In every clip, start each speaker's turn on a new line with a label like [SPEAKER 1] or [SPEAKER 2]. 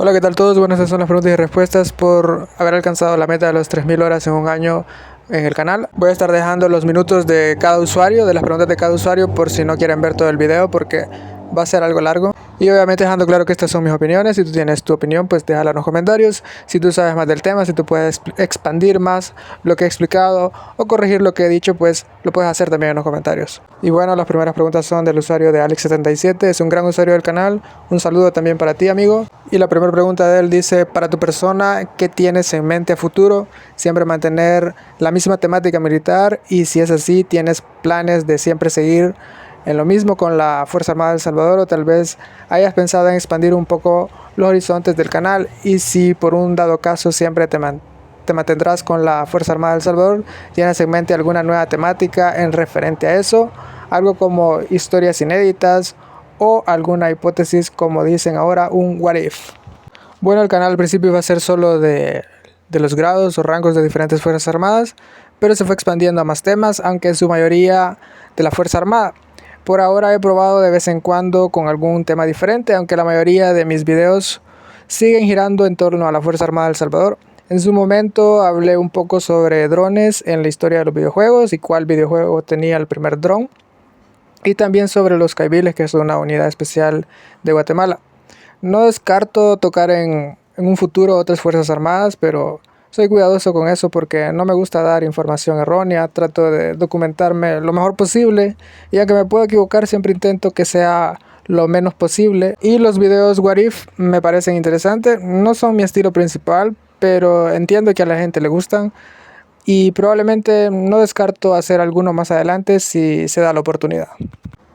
[SPEAKER 1] Hola, ¿qué tal todos? Bueno, estas son las preguntas y respuestas por haber alcanzado la meta de los 3000 horas en un año en el canal. Voy a estar dejando los minutos de cada usuario, de las preguntas de cada usuario, por si no quieren ver todo el video, porque va a ser algo largo. Y obviamente dejando claro que estas son mis opiniones. Si tú tienes tu opinión, pues déjala en los comentarios. Si tú sabes más del tema, si tú puedes expandir más lo que he explicado o corregir lo que he dicho, pues lo puedes hacer también en los comentarios. Y bueno, las primeras preguntas son del usuario de Alex77. Es un gran usuario del canal. Un saludo también para ti, amigo. Y la primera pregunta de él dice: para tu persona, ¿qué tienes en mente a futuro? Siempre mantener la misma temática militar, y si es así, ¿tienes planes de siempre seguir en lo mismo con la Fuerza Armada de El Salvador, o tal vez hayas pensado en expandir un poco los horizontes del canal? Y si por un dado caso siempre te mantendrás con la Fuerza Armada de El Salvador, ¿tienes en mente alguna nueva temática en referente a eso? Algo como historias inéditas o alguna hipótesis, como dicen ahora, un what if. Bueno, el canal al principio iba a ser solo de los grados o rangos de diferentes Fuerzas Armadas, pero se fue expandiendo a más temas, aunque en su mayoría de la Fuerza Armada. Por ahora he probado de vez en cuando con algún tema diferente, aunque la mayoría de mis videos siguen girando en torno a la Fuerza Armada de El Salvador. En su momento hablé un poco sobre drones en la historia de los videojuegos y cuál videojuego tenía el primer dron, y también sobre los caibiles, que es una unidad especial de Guatemala. No descarto tocar en un futuro otras Fuerzas Armadas, pero soy cuidadoso con eso porque no me gusta dar información errónea. Trato de documentarme lo mejor posible, y aunque me puedo equivocar, siempre intento que sea lo menos posible. Y los videos what if me parecen interesantes. No son mi estilo principal, pero entiendo que a la gente le gustan, y probablemente no descarto hacer alguno más adelante si se da la oportunidad.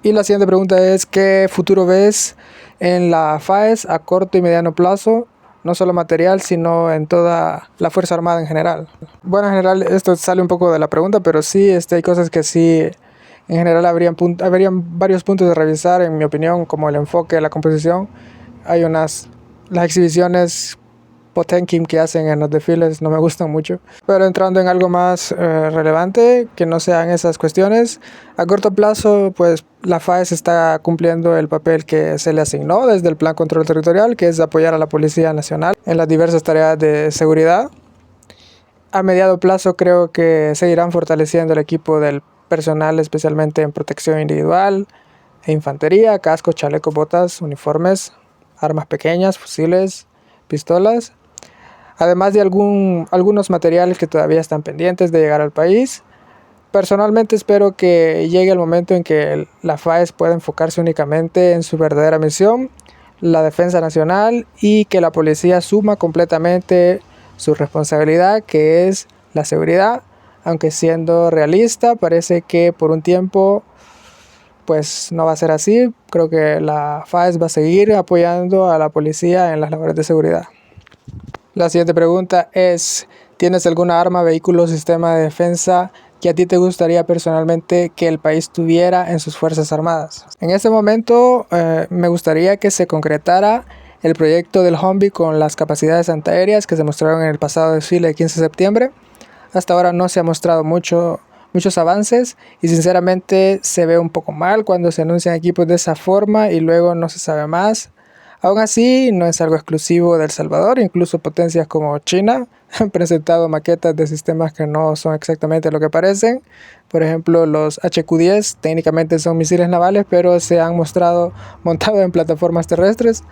[SPEAKER 1] Y la siguiente pregunta es: ¿qué futuro ves en la FAES a corto y mediano plazo? No solo material, sino en toda la Fuerza Armada en general. Bueno, en general esto sale un poco de la pregunta, pero sí, hay cosas que sí, en general habrían varios puntos de revisar, en mi opinión, como el enfoque, la composición. Las exhibiciones Potemkin que hacen en los desfiles no me gustan mucho. Pero entrando en algo más relevante, que no sean esas cuestiones, a corto plazo, pues la FAES está cumpliendo el papel que se le asignó desde el Plan Control Territorial, que es apoyar a la Policía Nacional en las diversas tareas de seguridad. A mediano plazo creo que seguirán fortaleciendo el equipo del personal, especialmente en protección individual e infantería: casco, chaleco, botas, uniformes, armas pequeñas, fusiles, pistolas. Además de algunos materiales que todavía están pendientes de llegar al país. Personalmente espero que llegue el momento en que la FAES pueda enfocarse únicamente en su verdadera misión, la defensa nacional, y que la policía asuma completamente su responsabilidad, que es la seguridad. Aunque siendo realista, parece que por un tiempo pues no va a ser así. Creo que la FAES va a seguir apoyando a la policía en las labores de seguridad. La siguiente pregunta es: ¿tienes alguna arma, vehículo o sistema de defensa que a ti te gustaría personalmente que el país tuviera en sus Fuerzas Armadas? En este momento me gustaría que se concretara el proyecto del Humvee con las capacidades antiaéreas que se mostraron en el pasado desfile de 15 de septiembre. Hasta ahora no se ha mostrado muchos avances, y sinceramente se ve un poco mal cuando se anuncian equipos de esa forma y luego no se sabe más. Aún así, no es algo exclusivo de El Salvador. Incluso potencias como China han presentado maquetas de sistemas que no son exactamente lo que parecen. Por ejemplo, los HQ-10 técnicamente son misiles navales, pero se han mostrado montados en plataformas terrestres.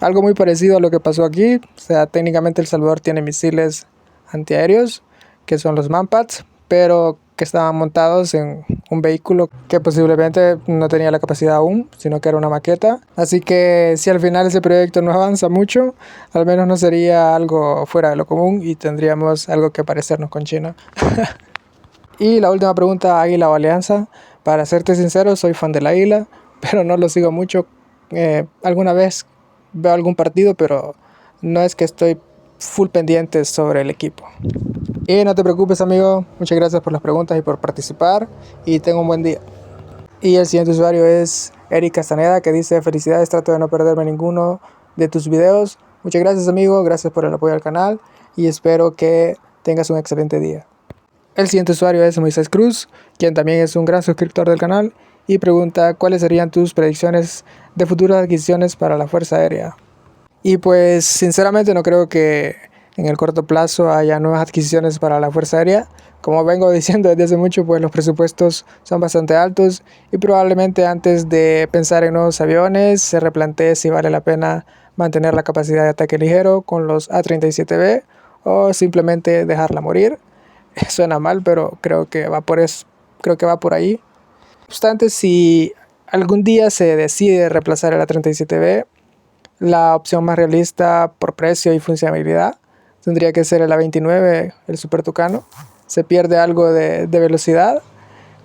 [SPEAKER 1] Algo muy parecido a lo que pasó aquí. O sea, técnicamente El Salvador tiene misiles antiaéreos, que son los Manpads, pero que estaban montados en un vehículo que posiblemente no tenía la capacidad aún, sino que era una maqueta. Así que si al final ese proyecto no avanza mucho, al menos no sería algo fuera de lo común y tendríamos algo que parecernos con China. Y la última pregunta: ¿Águila o Alianza? Para serte sincero, soy fan del Águila, pero no lo sigo mucho. Alguna vez veo algún partido, pero no es que estoy full pendiente sobre el equipo. Y no te preocupes, amigo, muchas gracias por las preguntas y por participar, y tengo un buen día. Y el siguiente usuario es Eric Castaneda, que dice: felicidades, trato de no perderme ninguno de tus videos. Muchas gracias, amigo, gracias por el apoyo al canal, y espero que tengas un excelente día. El siguiente usuario es Moisés Cruz, quien también es un gran suscriptor del canal, y pregunta: ¿cuáles serían tus predicciones de futuras adquisiciones para la Fuerza Aérea? Y pues sinceramente no creo que en el corto plazo haya nuevas adquisiciones para la Fuerza Aérea. Como vengo diciendo desde hace mucho, pues los presupuestos son bastante altos y probablemente antes de pensar en nuevos aviones se replantee si vale la pena mantener la capacidad de ataque ligero con los A-37B o simplemente dejarla morir. Suena mal, pero creo que va por ahí. No obstante, si algún día se decide reemplazar el A-37B, la opción más realista por precio y funcionalidad tendría que ser el A-29, el Super Tucano. Se pierde algo de velocidad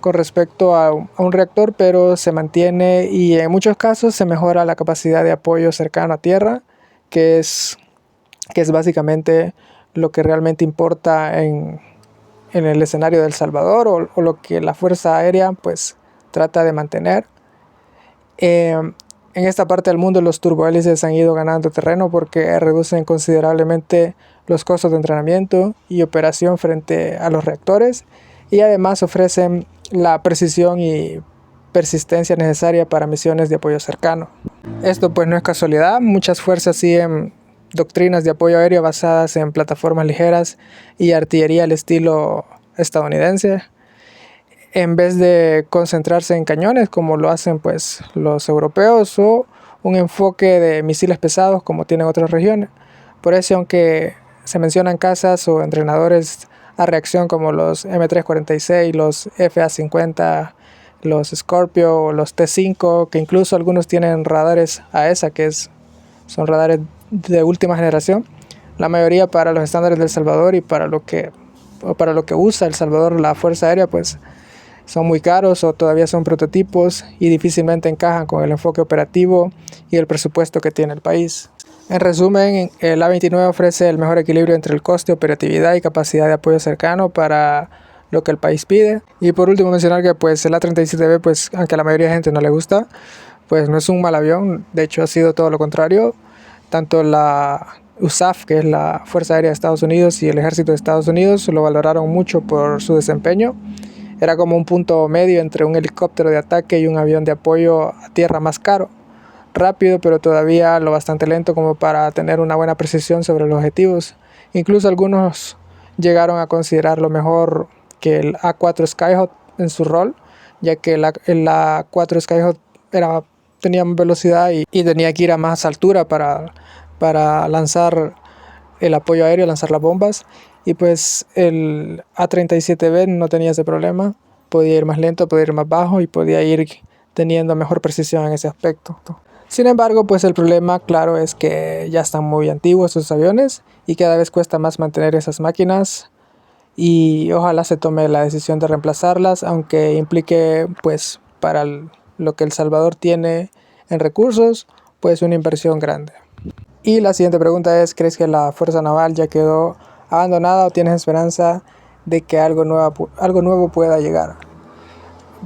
[SPEAKER 1] con respecto a un reactor, pero se mantiene y en muchos casos se mejora la capacidad de apoyo cercano a tierra, que es, que es básicamente lo que realmente importa en el escenario de El Salvador o lo que la Fuerza Aérea pues trata de mantener. En esta parte del mundo los turbohélices han ido ganando terreno porque reducen considerablemente los costos de entrenamiento y operación frente a los reactores y además ofrecen la precisión y persistencia necesaria para misiones de apoyo cercano. Esto pues no es casualidad, muchas fuerzas siguen doctrinas de apoyo aéreo basadas en plataformas ligeras y artillería al estilo estadounidense, en vez de concentrarse en cañones como lo hacen pues los europeos o un enfoque de misiles pesados como tienen otras regiones. Por eso, aunque se mencionan cazas o entrenadores a reacción como los M346, los FA-50, los Scorpio o los T-5, que incluso algunos tienen radares AESA, son radares de última generación, la mayoría para los estándares de El Salvador y para lo que usa El Salvador la Fuerza Aérea, pues son muy caros o todavía son prototipos y difícilmente encajan con el enfoque operativo y el presupuesto que tiene el país. En resumen, el A-29 ofrece el mejor equilibrio entre el coste, operatividad y capacidad de apoyo cercano para lo que el país pide. Y por último mencionar que pues el A-37B, pues aunque a la mayoría de gente no le gusta, pues no es un mal avión, de hecho ha sido todo lo contrario. Tanto la USAF, que es la Fuerza Aérea de Estados Unidos, y el Ejército de Estados Unidos lo valoraron mucho por su desempeño. Era como un punto medio entre un helicóptero de ataque y un avión de apoyo a tierra más caro, rápido pero todavía lo bastante lento como para tener una buena precisión sobre los objetivos. Incluso algunos llegaron a considerarlo mejor que el A4 Skyhawk en su rol, ya que el A4 Skyhawk tenía velocidad y tenía que ir a más altura para lanzar el apoyo aéreo, lanzar las bombas. Y pues el A-37B no tenía ese problema, podía ir más lento, podía ir más bajo y podía ir teniendo mejor precisión en ese aspecto. Sin embargo, pues el problema, claro, es que ya están muy antiguos esos aviones y cada vez cuesta más mantener esas máquinas y ojalá se tome la decisión de reemplazarlas, aunque implique pues para lo que El Salvador tiene en recursos, pues una inversión grande. Y la siguiente pregunta es, ¿crees que la Fuerza Naval ya quedó abandonada o tienes esperanza de que algo nuevo pueda llegar?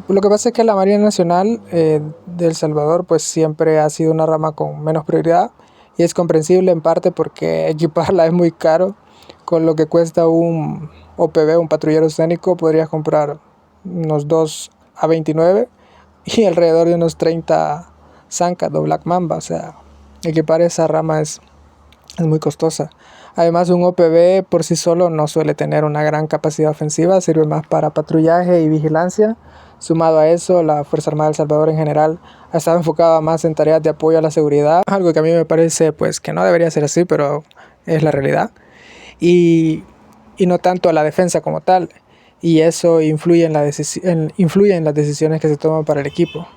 [SPEAKER 1] Lo que pasa es que la Marina Nacional de El Salvador pues siempre ha sido una rama con menos prioridad y es comprensible en parte porque equiparla es muy caro. Con lo que cuesta un OPB, un patrullero escénico, podrías comprar unos 2 A-29 y alrededor de unos 30 Zancat o Black Mamba. O sea, equipar esa rama es muy costosa. Además, un OPB por sí solo no suele tener una gran capacidad ofensiva, sirve más para patrullaje y vigilancia. Sumado a eso, la Fuerza Armada de El Salvador en general ha estado enfocada más en tareas de apoyo a la seguridad, algo que a mí me parece pues que no debería ser así, pero es la realidad. Y no tanto a la defensa como tal, y eso influye en las decisiones que se toman para el equipo.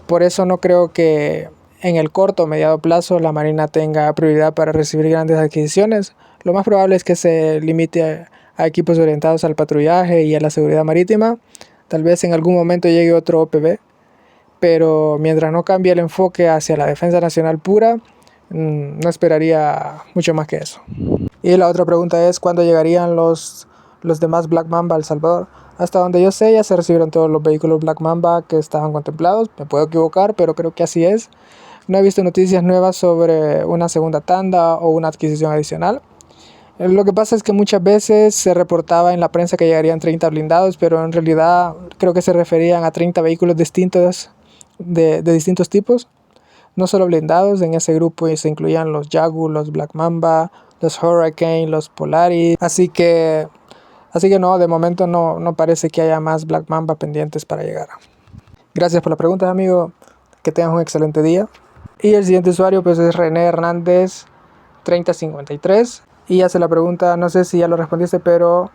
[SPEAKER 1] Por eso no creo que en el corto o mediano plazo la Marina tenga prioridad para recibir grandes adquisiciones. Lo más probable es que se limite a equipos orientados al patrullaje y a la seguridad marítima. Tal vez en algún momento llegue otro OPB, pero mientras no cambie el enfoque hacia la defensa nacional pura, no esperaría mucho más que eso. Y la otra pregunta es, ¿cuándo llegarían los demás Black Mamba a El Salvador? Hasta donde yo sé, ya se recibieron todos los vehículos Black Mamba que estaban contemplados. Me puedo equivocar, pero creo que así es. No he visto noticias nuevas sobre una segunda tanda o una adquisición adicional. Lo que pasa es que muchas veces se reportaba en la prensa que llegarían 30 blindados, pero en realidad creo que se referían a 30 vehículos distintos de distintos tipos. no solo blindados, en ese grupo se incluían los Yagu, los Black Mamba, los Hurricane, los Polaris, así que no, de momento no parece que haya más Black Mamba pendientes para llegar. Gracias por la pregunta, amigo, que tengas un excelente día. Y el siguiente usuario pues es René Hernández 3053 y hace la pregunta, no sé si ya lo respondiste, pero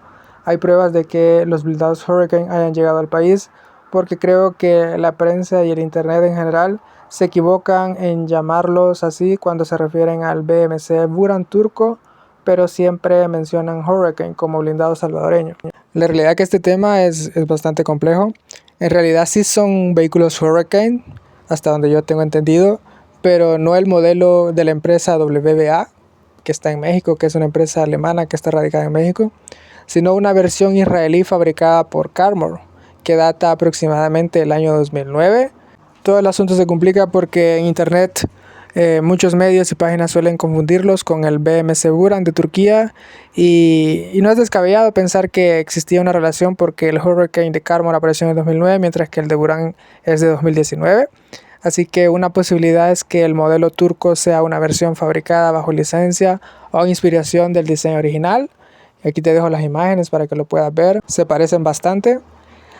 [SPEAKER 1] hay pruebas de que los blindados Hurricane hayan llegado al país, porque creo que la prensa y el internet en general se equivocan en llamarlos así cuando se refieren al BMC Buran turco, pero siempre mencionan Hurricane como blindado salvadoreño. La realidad es que este tema es bastante complejo. En realidad sí son vehículos Hurricane, hasta donde yo tengo entendido, pero no el modelo de la empresa WBA, que está en México, que es una empresa alemana que está radicada en México, sino una versión israelí fabricada por Carmor, que data aproximadamente del año 2009. Todo el asunto se complica porque en internet muchos medios y páginas suelen confundirlos con el BMC Buran de Turquía y no es descabellado pensar que existía una relación porque el Hurricane de Carmor apareció en el 2009 mientras que el de Buran es de 2019. Así que una posibilidad es que el modelo turco sea una versión fabricada bajo licencia o inspiración del diseño original. Aquí te dejo las imágenes para que lo puedas ver, se parecen bastante.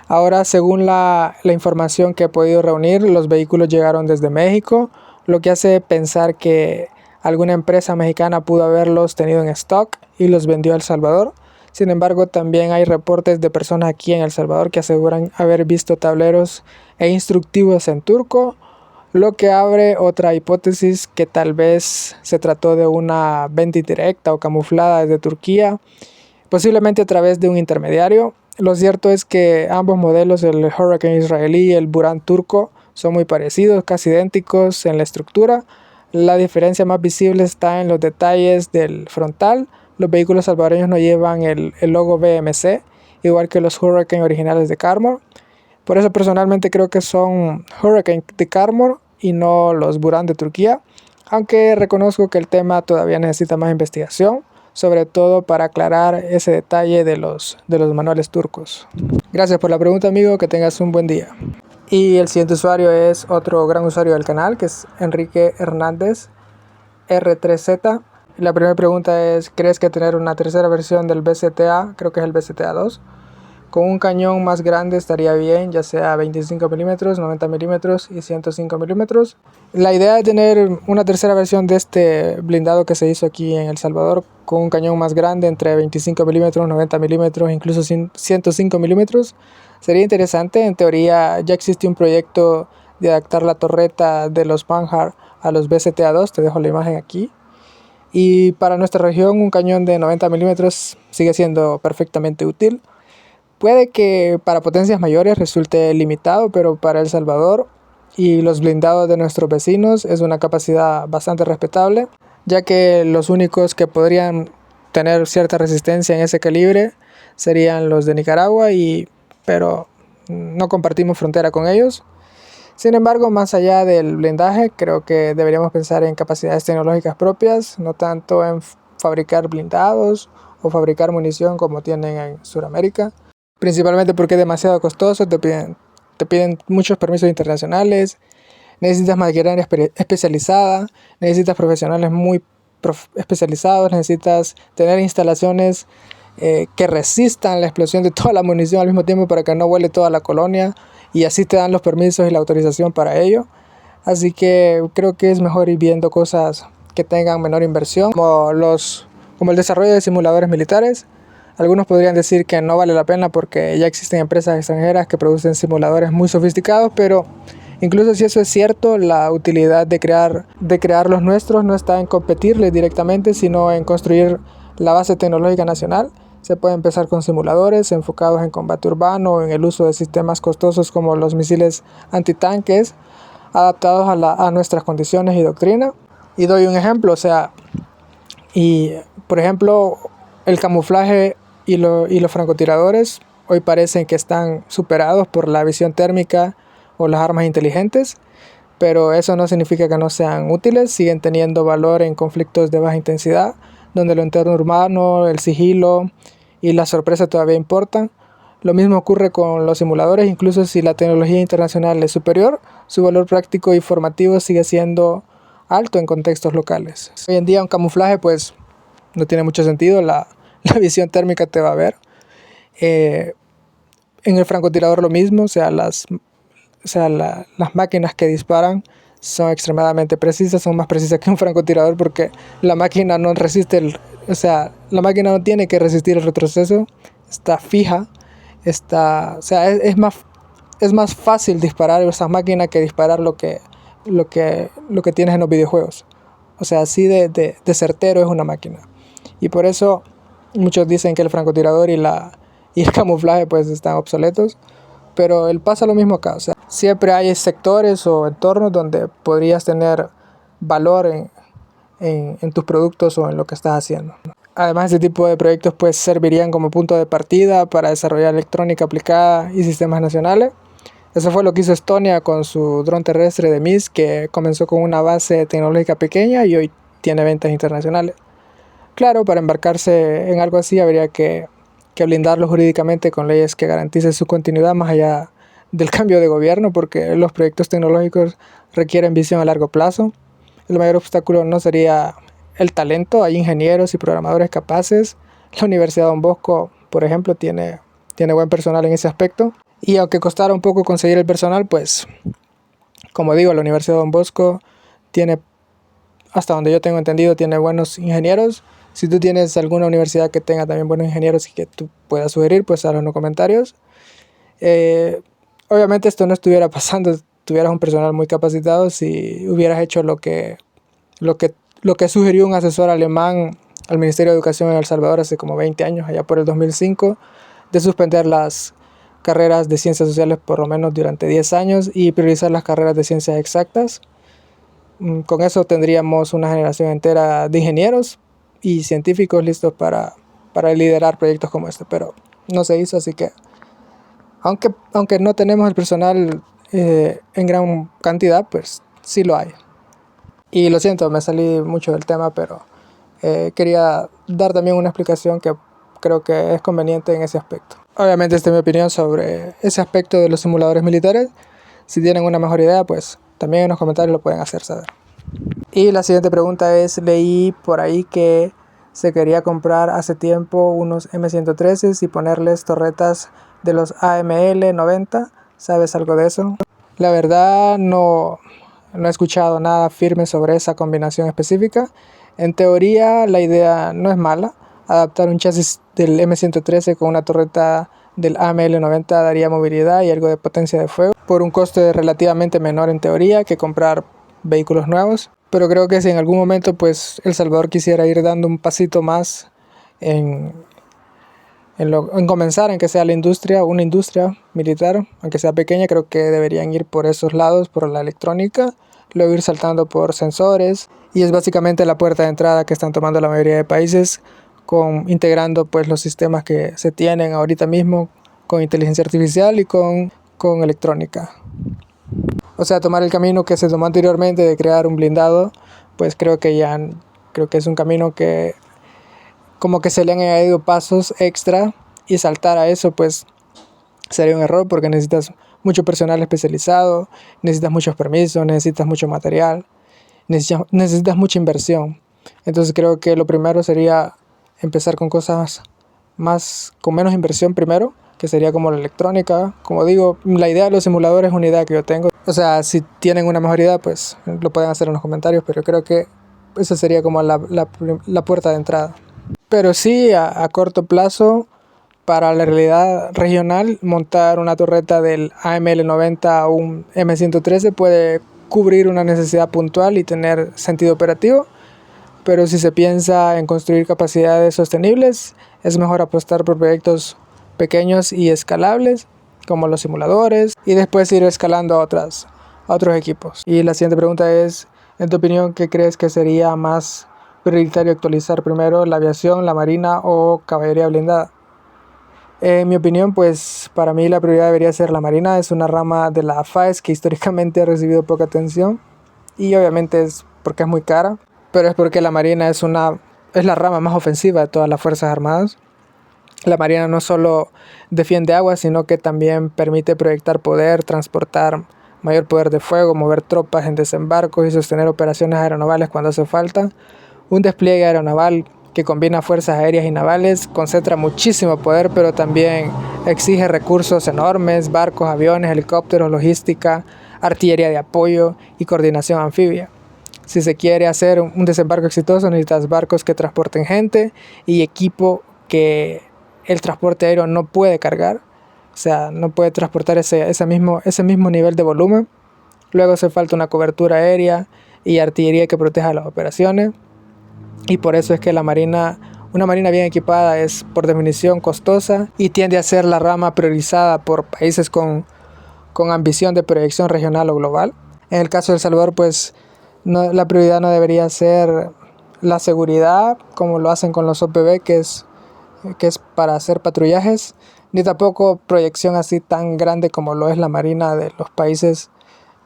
[SPEAKER 1] Ahora, según la información que he podido reunir, los vehículos llegaron desde México, lo que hace pensar que alguna empresa mexicana pudo haberlos tenido en stock y los vendió a El Salvador. Sin embargo, también hay reportes de personas aquí en El Salvador que aseguran haber visto tableros e instructivos en turco, lo que abre otra hipótesis que tal vez se trató de una venta indirecta o camuflada desde Turquía, posiblemente a través de un intermediario. Lo cierto es que ambos modelos, el Hurricane israelí y el Buran turco, son muy parecidos, casi idénticos en la estructura. La diferencia más visible está en los detalles del frontal. Los vehículos salvadoreños no llevan el logo BMC, igual que los Hurricane originales de Carmor. Por eso personalmente creo que son Hurricane de Carmor y no los Buran de Turquía, aunque reconozco que el tema todavía necesita más investigación, sobre todo para aclarar ese detalle de los manuales turcos. Gracias por la pregunta, amigo, que tengas un buen día. Y el siguiente usuario es otro gran usuario del canal, que es Enrique Hernández R3Z. La primera pregunta es, ¿crees que tener una tercera versión del BCTA, creo que es el BCTA 2, con un cañón más grande estaría bien, ya sea 25 mm, 90 mm y 105 mm? La idea de tener una tercera versión de este blindado que se hizo aquí en El Salvador con un cañón más grande entre 25 mm, 90 mm, incluso 105 mm, sería interesante. En teoría ya existe un proyecto de adaptar la torreta de los Panhard a los BCTA-2, te dejo la imagen aquí. Y para nuestra región un cañón de 90 mm sigue siendo perfectamente útil. Puede que para potencias mayores resulte limitado, pero para El Salvador y los blindados de nuestros vecinos es una capacidad bastante respetable, ya que los únicos que podrían tener cierta resistencia en ese calibre serían los de Nicaragua, pero no compartimos frontera con ellos. Sin embargo, más allá del blindaje, creo que deberíamos pensar en capacidades tecnológicas propias, no tanto en fabricar blindados o fabricar munición como tienen en Sudamérica. Principalmente porque es demasiado costoso, te piden muchos permisos internacionales, necesitas maquinaria especializada, necesitas profesionales muy especializados, necesitas tener instalaciones que resistan la explosión de toda la munición al mismo tiempo para que no vuele toda la colonia, y así te dan los permisos y la autorización para ello. Así que creo que es mejor ir viendo cosas que tengan menor inversión, como el desarrollo de simuladores militares. Algunos podrían decir que no vale la pena porque ya existen empresas extranjeras que producen simuladores muy sofisticados, pero incluso si eso es cierto, la utilidad de crear los nuestros no está en competirles directamente, sino en construir la base tecnológica nacional. Se puede empezar con simuladores enfocados en combate urbano o en el uso de sistemas costosos como los misiles antitanques adaptados a nuestras condiciones y doctrina. Y doy un ejemplo, por ejemplo, el camuflaje y los francotiradores hoy parecen que están superados por la visión térmica o las armas inteligentes, pero eso no significa que no sean útiles, siguen teniendo valor en conflictos de baja intensidad, donde lo interno urbano, el sigilo y la sorpresa todavía importan. Lo mismo ocurre con los simuladores, incluso si la tecnología internacional es superior, su valor práctico y formativo sigue siendo alto en contextos locales. Hoy en día un camuflaje pues no tiene mucho sentido, la visión térmica te va a ver. En el francotirador lo mismo, las máquinas que disparan son extremadamente precisas, son más precisas que un francotirador porque la máquina no resiste, la máquina no tiene que resistir el retroceso, está fija, es más fácil disparar esas máquinas que disparar lo que tienes en los videojuegos. O sea, así de certero es una máquina. Y por eso muchos dicen que el francotirador y el camuflaje pues están obsoletos. Pero pasa lo mismo acá. O sea, siempre hay sectores o entornos donde podrías tener valor en tus productos o en lo que estás haciendo. Además, este tipo de proyectos pues servirían como punto de partida para desarrollar electrónica aplicada y sistemas nacionales. Eso fue lo que hizo Estonia con su dron terrestre de MIS, que comenzó con una base tecnológica pequeña y hoy tiene ventas internacionales. Claro, para embarcarse en algo así habría que blindarlo jurídicamente con leyes que garanticen su continuidad más allá del cambio de gobierno, porque los proyectos tecnológicos requieren visión a largo plazo. El mayor obstáculo no sería el talento, hay ingenieros y programadores capaces. La Universidad Don Bosco, por ejemplo, tiene buen personal en ese aspecto. Y aunque costara un poco conseguir el personal, pues, como digo, la Universidad Don Bosco tiene, hasta donde yo tengo entendido, tiene buenos ingenieros. Si tú tienes alguna universidad que tenga también buenos ingenieros y que tú puedas sugerir, pues hazlo en los comentarios. Obviamente esto no estuviera pasando si tuvieras un personal muy capacitado, si hubieras hecho lo que sugirió un asesor alemán al Ministerio de Educación en El Salvador hace como 20 años, allá por el 2005, de suspender las carreras de ciencias sociales por lo menos durante 10 años y priorizar las carreras de ciencias exactas. Con eso tendríamos una generación entera de ingenieros y científicos listos para liderar proyectos como este, pero no se hizo, así que aunque no tenemos el personal en gran cantidad, pues sí lo hay. Y lo siento, me salí mucho del tema, pero quería dar también una explicación que creo que es conveniente en ese aspecto. Obviamente esta es mi opinión sobre ese aspecto de los simuladores militares. Si tienen una mejor idea, pues también en los comentarios lo pueden hacer saber. Y la siguiente pregunta es, leí por ahí que se quería comprar hace tiempo unos M113 y ponerles torretas de los AML-90. ¿Sabes algo de eso? La verdad no he escuchado nada firme sobre esa combinación específica. En teoría la idea no es mala. Adaptar un chasis del M113 con una torreta del AML-90 daría movilidad y algo de potencia de fuego por un coste relativamente menor en teoría que comprar vehículos nuevos. Pero creo que si en algún momento pues El Salvador quisiera ir dando un pasito más en comenzar en que sea una industria militar, aunque sea pequeña, creo que deberían ir por esos lados, por la electrónica, luego ir saltando por sensores, y es básicamente la puerta de entrada que están tomando la mayoría de países, integrando pues los sistemas que se tienen ahorita mismo con inteligencia artificial y con electrónica. O sea, tomar el camino que se tomó anteriormente de crear un blindado, pues creo que es un camino que como que se le han añadido pasos extra, y saltar a eso pues sería un error porque necesitas mucho personal especializado, necesitas muchos permisos, necesitas mucho material, necesitas mucha inversión. Entonces creo que lo primero sería empezar con cosas con menos inversión primero, que sería como la electrónica. Como digo, la idea de los simuladores es una idea que yo tengo. O sea, si tienen una mejor idea, pues lo pueden hacer en los comentarios, pero creo que esa sería como la puerta de entrada. Pero sí, a corto plazo, para la realidad regional, montar una torreta del AML-90 o un M113 puede cubrir una necesidad puntual y tener sentido operativo. Pero si se piensa en construir capacidades sostenibles, es mejor apostar por proyectos pequeños y escalables, como los simuladores, y después ir escalando a otros equipos. Y la siguiente pregunta es, en tu opinión, ¿qué crees que sería más prioritario actualizar primero, la aviación, la marina o caballería blindada? En mi opinión, pues para mí la prioridad debería ser la marina. Es una rama de la FAES que históricamente ha recibido poca atención, y obviamente es porque es muy cara, pero es porque la marina es la rama más ofensiva de todas las Fuerzas Armadas. La marina no solo defiende agua, sino que también permite proyectar poder, transportar mayor poder de fuego, mover tropas en desembarcos y sostener operaciones aeronavales cuando hace falta. Un despliegue aeronaval que combina fuerzas aéreas y navales, concentra muchísimo poder, pero también exige recursos enormes, barcos, aviones, helicópteros, logística, artillería de apoyo y coordinación anfibia. Si se quiere hacer un desembarco exitoso, necesitas barcos que transporten gente y equipo que el transporte aéreo no puede cargar. O sea, no puede transportar ese mismo nivel de volumen. Luego hace falta una cobertura aérea y artillería que proteja las operaciones. Y por eso es que una marina bien equipada es por definición costosa y tiende a ser la rama priorizada por países con ambición de proyección regional o global. En el caso de El Salvador, pues la prioridad no debería ser la seguridad, como lo hacen con los OPB, que es para hacer patrullajes, ni tampoco proyección así tan grande como lo es la marina de los países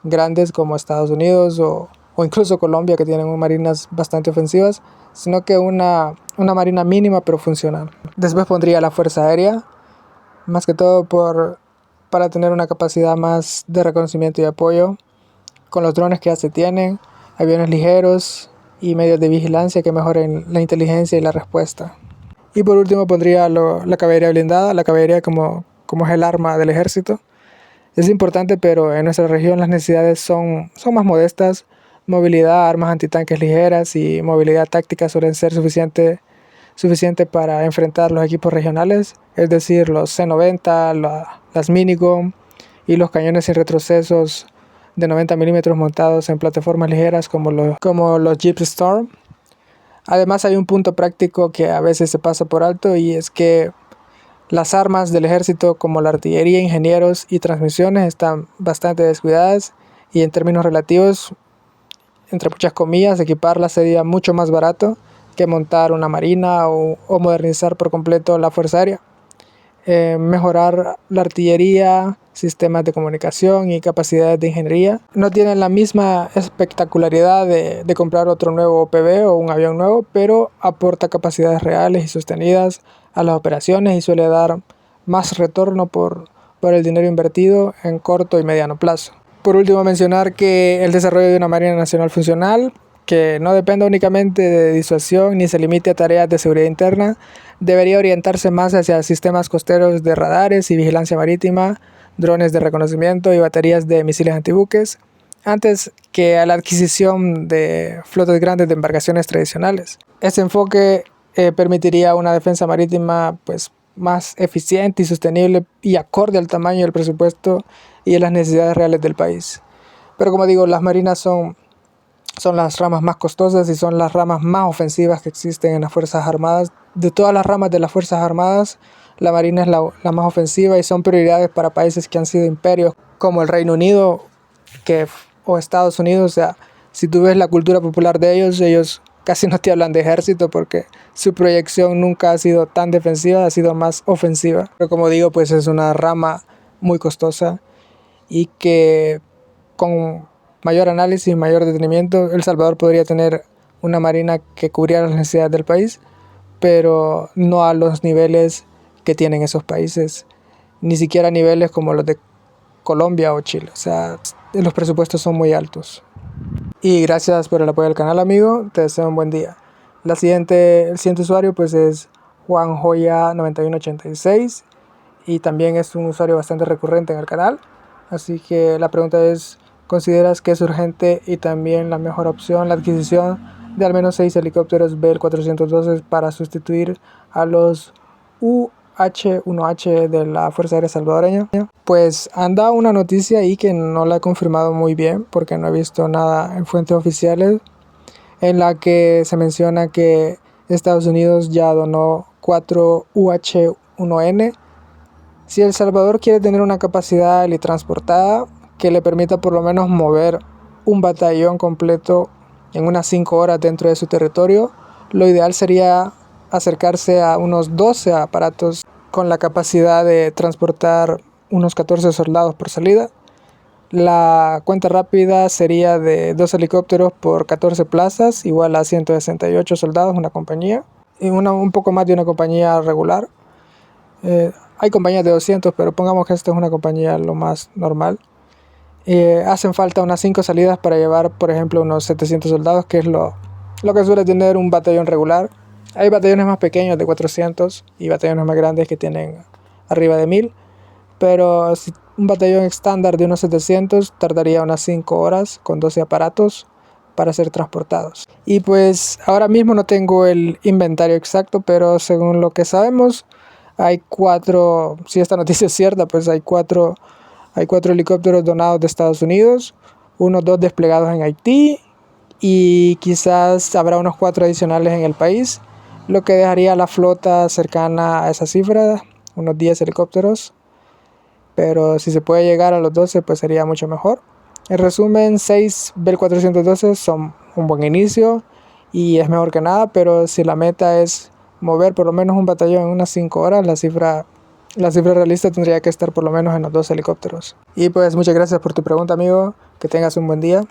[SPEAKER 1] grandes como Estados Unidos o incluso Colombia, que tienen marinas bastante ofensivas, sino que una marina mínima pero funcional. Después pondría la Fuerza Aérea, más que todo para tener una capacidad más de reconocimiento y apoyo, con los drones que ya se tienen, aviones ligeros y medios de vigilancia que mejoren la inteligencia y la respuesta. Y por último pondría la caballería blindada, la caballería como es el arma del ejército. Es importante, pero en nuestra región las necesidades son más modestas. Movilidad, armas antitanques ligeras y movilidad táctica suelen ser suficiente para enfrentar los equipos regionales, es decir, los C-90, las Minigun y los cañones sin retrocesos de 90 milímetros montados en plataformas ligeras como los Jeep Storm. Además hay un punto práctico que a veces se pasa por alto, y es que las armas del ejército como la artillería, ingenieros y transmisiones están bastante descuidadas, y en términos relativos, entre muchas comillas, equiparlas sería mucho más barato que montar una marina o modernizar por completo la Fuerza Aérea. Mejorar la artillería, sistemas de comunicación y capacidades de ingeniería no tienen la misma espectacularidad de comprar otro nuevo OPV o un avión nuevo, pero aporta capacidades reales y sostenidas a las operaciones y suele dar más retorno por el dinero invertido en corto y mediano plazo. Por último, mencionar que el desarrollo de una Marina Nacional funcional, que no dependa únicamente de disuasión ni se limite a tareas de seguridad interna, debería orientarse más hacia sistemas costeros de radares y vigilancia marítima, drones de reconocimiento y baterías de misiles antibuques, antes que a la adquisición de flotas grandes de embarcaciones tradicionales. Este enfoque permitiría una defensa marítima pues más eficiente y sostenible y acorde al tamaño del presupuesto y a las necesidades reales del país. Pero como digo, las marinas son las ramas más costosas y son las ramas más ofensivas que existen en las Fuerzas Armadas. De todas las ramas de las Fuerzas Armadas, la Marina es la más ofensiva, y son prioridades para países que han sido imperios como el Reino Unido o Estados Unidos. O sea, si tú ves la cultura popular de ellos casi no te hablan de ejército porque su proyección nunca ha sido tan defensiva, ha sido más ofensiva. Pero como digo, pues es una rama muy costosa y que con mayor análisis, mayor detenimiento, El Salvador podría tener una marina que cubriera las necesidades del país, pero no a los niveles que tienen esos países, ni siquiera a niveles como los de Colombia o Chile. O sea, los presupuestos son muy altos. Y gracias por el apoyo al canal, amigo. Te deseo un buen día. El siguiente usuario pues es JuanJoya9186 y también es un usuario bastante recurrente en el canal. Así que la pregunta es: ¿consideras que es urgente y también la mejor opción la adquisición de al menos 6 helicópteros Bell 412 para sustituir a los UH-1H de la Fuerza Aérea Salvadoreña? Pues anda una noticia ahí que no la he confirmado muy bien porque no he visto nada en fuentes oficiales, en la que se menciona que Estados Unidos ya donó 4 UH-1N. Si El Salvador quiere tener una capacidad teletransportada que le permita por lo menos mover un batallón completo en unas 5 horas dentro de su territorio, lo ideal sería acercarse a unos 12 aparatos con la capacidad de transportar unos 14 soldados por salida. La cuenta rápida sería de 2 helicópteros por 14 plazas, igual a 168 soldados, una compañía, y un poco más de una compañía regular. Hay compañías de 200, pero pongamos que esta es una compañía lo más normal. hacen falta unas 5 salidas para llevar, por ejemplo, unos 700 soldados, que es lo que suele tener un batallón regular. Hay batallones más pequeños de 400 y batallones más grandes que tienen arriba de 1000, pero si un batallón estándar de unos 700 tardaría unas 5 horas con 12 aparatos para ser transportados. Y pues ahora mismo no tengo el inventario exacto, pero según lo que sabemos, hay 4, si esta noticia es cierta, pues hay 4 helicópteros donados de Estados Unidos, unos 2 desplegados en Haití y quizás habrá unos 4 adicionales en el país, lo que dejaría la flota cercana a esa cifra, unos 10 helicópteros, pero si se puede llegar a los 12 pues sería mucho mejor. En resumen, 6 Bell 412 son un buen inicio y es mejor que nada, pero si la meta es mover por lo menos un batallón en unas 5 horas, la cifra realista tendría que estar por lo menos en los 2 helicópteros. Y pues muchas gracias por tu pregunta, amigo, que tengas un buen día.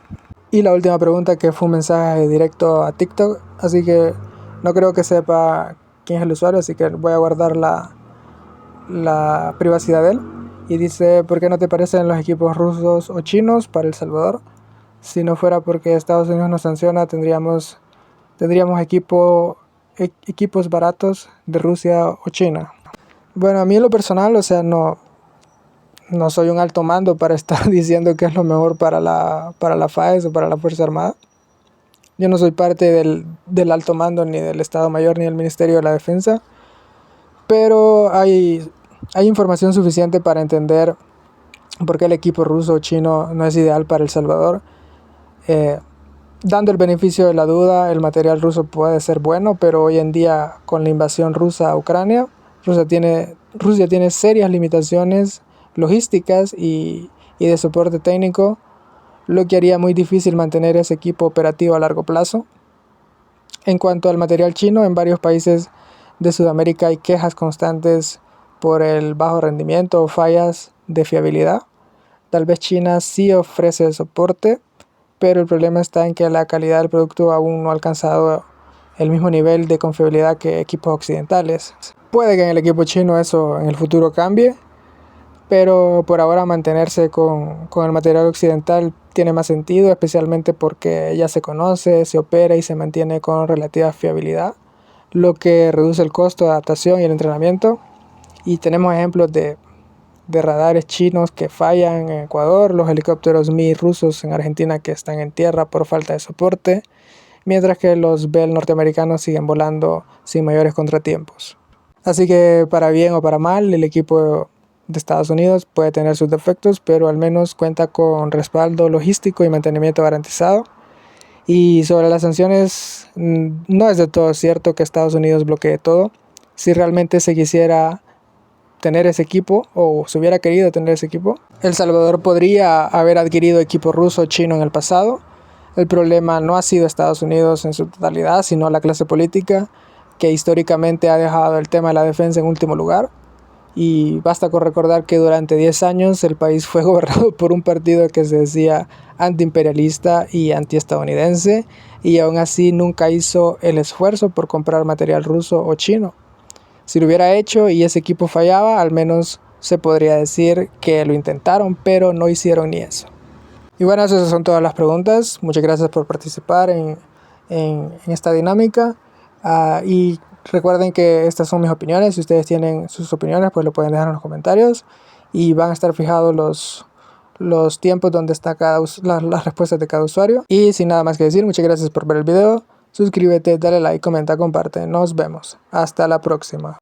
[SPEAKER 1] Y la última pregunta, que fue un mensaje directo a TikTok, así que no creo que sepa quién es el usuario, así que voy a guardar la privacidad de él. Y dice: ¿por qué no te parecen los equipos rusos o chinos para El Salvador? Si no fuera porque Estados Unidos nos sanciona, tendríamos equipos baratos de Rusia o China. Bueno, a mí en lo personal, o sea, no soy un alto mando para estar diciendo qué es lo mejor para la FAES o para la Fuerza Armada. Yo no soy parte del alto mando, ni del Estado Mayor, ni del Ministerio de la Defensa, pero hay información suficiente para entender por qué el equipo ruso o chino no es ideal para El Salvador. Dando el beneficio de la duda, el material ruso puede ser bueno, pero hoy en día, con la invasión rusa a Ucrania, Rusia tiene serias limitaciones logísticas y de soporte técnico, lo que haría muy difícil mantener ese equipo operativo a largo plazo. En cuanto al material chino, en varios países de Sudamérica hay quejas constantes por el bajo rendimiento o fallas de fiabilidad. Tal vez China sí ofrece soporte, pero el problema está en que la calidad del producto aún no ha alcanzado el mismo nivel de confiabilidad que equipos occidentales. Puede que en el equipo chino eso en el futuro cambie, pero por ahora mantenerse con el material occidental tiene más sentido, especialmente porque ya se conoce, se opera y se mantiene con relativa fiabilidad, lo que reduce el costo de adaptación y el entrenamiento. Y tenemos ejemplos de radares chinos que fallan en Ecuador, los helicópteros Mi rusos en Argentina que están en tierra por falta de soporte, mientras que los Bell norteamericanos siguen volando sin mayores contratiempos. Así que para bien o para mal, el equipo de Estados Unidos puede tener sus defectos, pero al menos cuenta con respaldo logístico y mantenimiento garantizado. Y sobre las sanciones, no es de todo cierto que Estados Unidos bloquee todo. Si realmente se quisiera tener ese equipo, o se hubiera querido tener ese equipo, El Salvador podría haber adquirido equipo ruso o chino en el pasado. El problema no ha sido Estados Unidos en su totalidad, sino la clase política, que históricamente ha dejado el tema de la defensa en último lugar. Y basta con recordar que durante 10 años el país fue gobernado por un partido que se decía antiimperialista y antiestadounidense, y aún así nunca hizo el esfuerzo por comprar material ruso o chino. Si lo hubiera hecho y ese equipo fallaba, al menos se podría decir que lo intentaron, pero no hicieron ni eso. Y bueno, esas son todas las preguntas. Muchas gracias por participar en esta dinámica. Y recuerden que estas son mis opiniones. Si ustedes tienen sus opiniones, pues lo pueden dejar en los comentarios. Y van a estar fijados los tiempos donde está las respuestas de cada usuario. Y sin nada más que decir, muchas gracias por ver el video. Suscríbete, dale like, comenta, comparte. Nos vemos. Hasta la próxima.